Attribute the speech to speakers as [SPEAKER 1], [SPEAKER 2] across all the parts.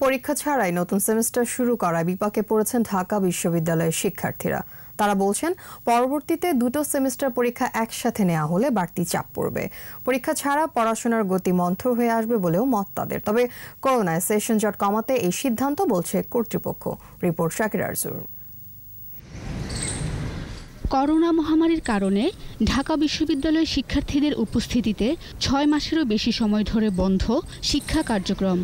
[SPEAKER 1] পরীক্ষা ছাড়াই নতুন সেমিস্টার শুরু করায় বিপাকে পড়েছেন ঢাকা বিশ্ববিদ্যালয়ের শিক্ষার্থীরা। তারা বলছেন, পরবর্তীতে দুটো সেমিস্টার পরীক্ষা একসাথে নেওয়া হলে বাড়তি চাপ পড়বে। পরীক্ষা ছাড়া পড়াশোনার গতি মন্থর হয়ে আসবে বলেও মত তাদের। তবে করোনায় সেশন জট কমাতে এই সিদ্ধান্ত বলছে কর্তৃপক্ষ। রিপোর্ট শাকির আরজুর।
[SPEAKER 2] করোনা মহামারীর কারণে ঢাকা বিশ্ববিদ্যালয়ের শিক্ষার্থীদের উপস্থিতিতে 6 মাসেরও বেশি সময় ধরে বন্ধ শিক্ষা কার্যক্রম।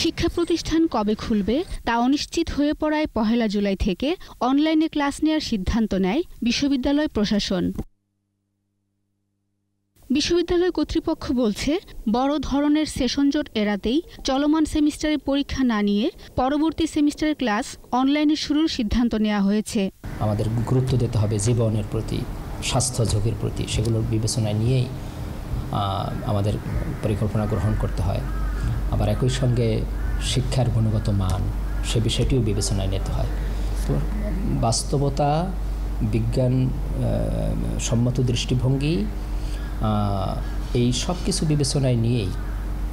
[SPEAKER 2] শিক্ষা প্রতিষ্ঠান কবে খুলবে তা অনিশ্চিত হয়ে পড়ায় 1 জুলাই থেকে অনলাইনে ক্লাস নেওয়ার সিদ্ধান্ত নেয় বিশ্ববিদ্যালয় প্রশাসন। বিশ্ববিদ্যালয় কর্তৃপক্ষ বলছে, বড় ধরনের সেশন জট এড়াতেই চলমান সেমিস্টারের পরীক্ষা না নিয়ে পরবর্তী সেমিস্টারের ক্লাস অনলাইনে শুরুর সিদ্ধান্ত নেওয়া হয়েছে।
[SPEAKER 3] আমাদের গুরুত্ব দিতে হবে জীবনের প্রতি, স্বাস্থ্য ঝুঁকির প্রতি, সেগুলোর বিবেচনায় নিয়েই আমাদের পরিকল্পনা গ্রহণ করতে হয়। আবার একই সঙ্গে শিক্ষার গুণগত মান, সে বিষয়টিও বিবেচনায় নিতে হয়। তো বাস্তবতা, বিজ্ঞান সম্মত দৃষ্টিভঙ্গি, এই সব কিছু বিবেচনায় নিয়েই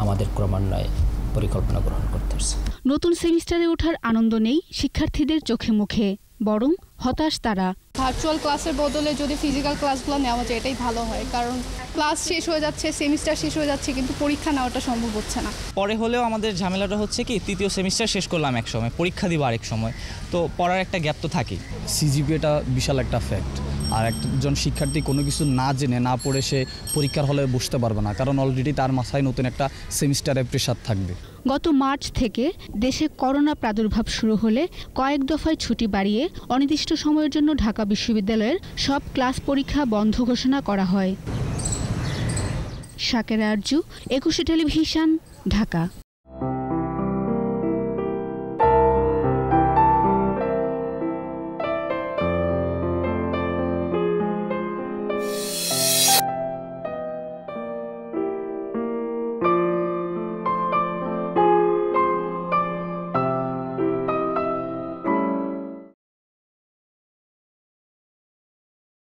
[SPEAKER 3] আমাদের ক্রমান্বয়ে পরিকল্পনা গ্রহণ করতে হচ্ছে।
[SPEAKER 2] নতুন সেমিস্টারে ওঠার আনন্দ নেই শিক্ষার্থীদের চোখে মুখে, বরং হতাশ তারা।
[SPEAKER 4] ভার্চুয়াল ক্লাসের বদলে যদি ফিজিক্যাল ক্লাসগুলো নেওয়া যায় এটাই ভালো হয়, কারণ ক্লাস শেষ হয়ে যাচ্ছে, সেমিস্টার শেষ হয়ে যাচ্ছে, কিন্তু পরীক্ষা নেওয়াটা সম্ভব হচ্ছে না।
[SPEAKER 5] পরে হলেও আমাদের ঝামেলাটা হচ্ছে কি, তৃতীয় সেমিস্টার শেষ করলাম এক সময়, পরীক্ষা দিব আরেক সময়, তো পড়ার একটা গ্যাপ তো থাকেই।
[SPEAKER 6] সিজিপিএটা বিশাল একটা ফ্যাক্ট। আর একজন শিক্ষার্থী কোনো কিছু না জেনে না পড়ে সে পরীক্ষার হলে বসতে পারবে না, কারণ অলরেডি তার মাথায় নতুন একটা সেমিস্টারের প্রেশার থাকবে।
[SPEAKER 2] গত মার্চ থেকে দেশে করোনা প্রাদুর্ভাব শুরু হলে কয়েক দফায় ছুটি বাড়িয়ে অনির্দিষ্ট সময়ের জন্য ঢাকা বিশ্ববিদ্যালয়ের সব ক্লাস পরীক্ষা বন্ধ ঘোষণা করা হয়। শাকির আরজু, 21 টেলিভিশন, ঢাকা।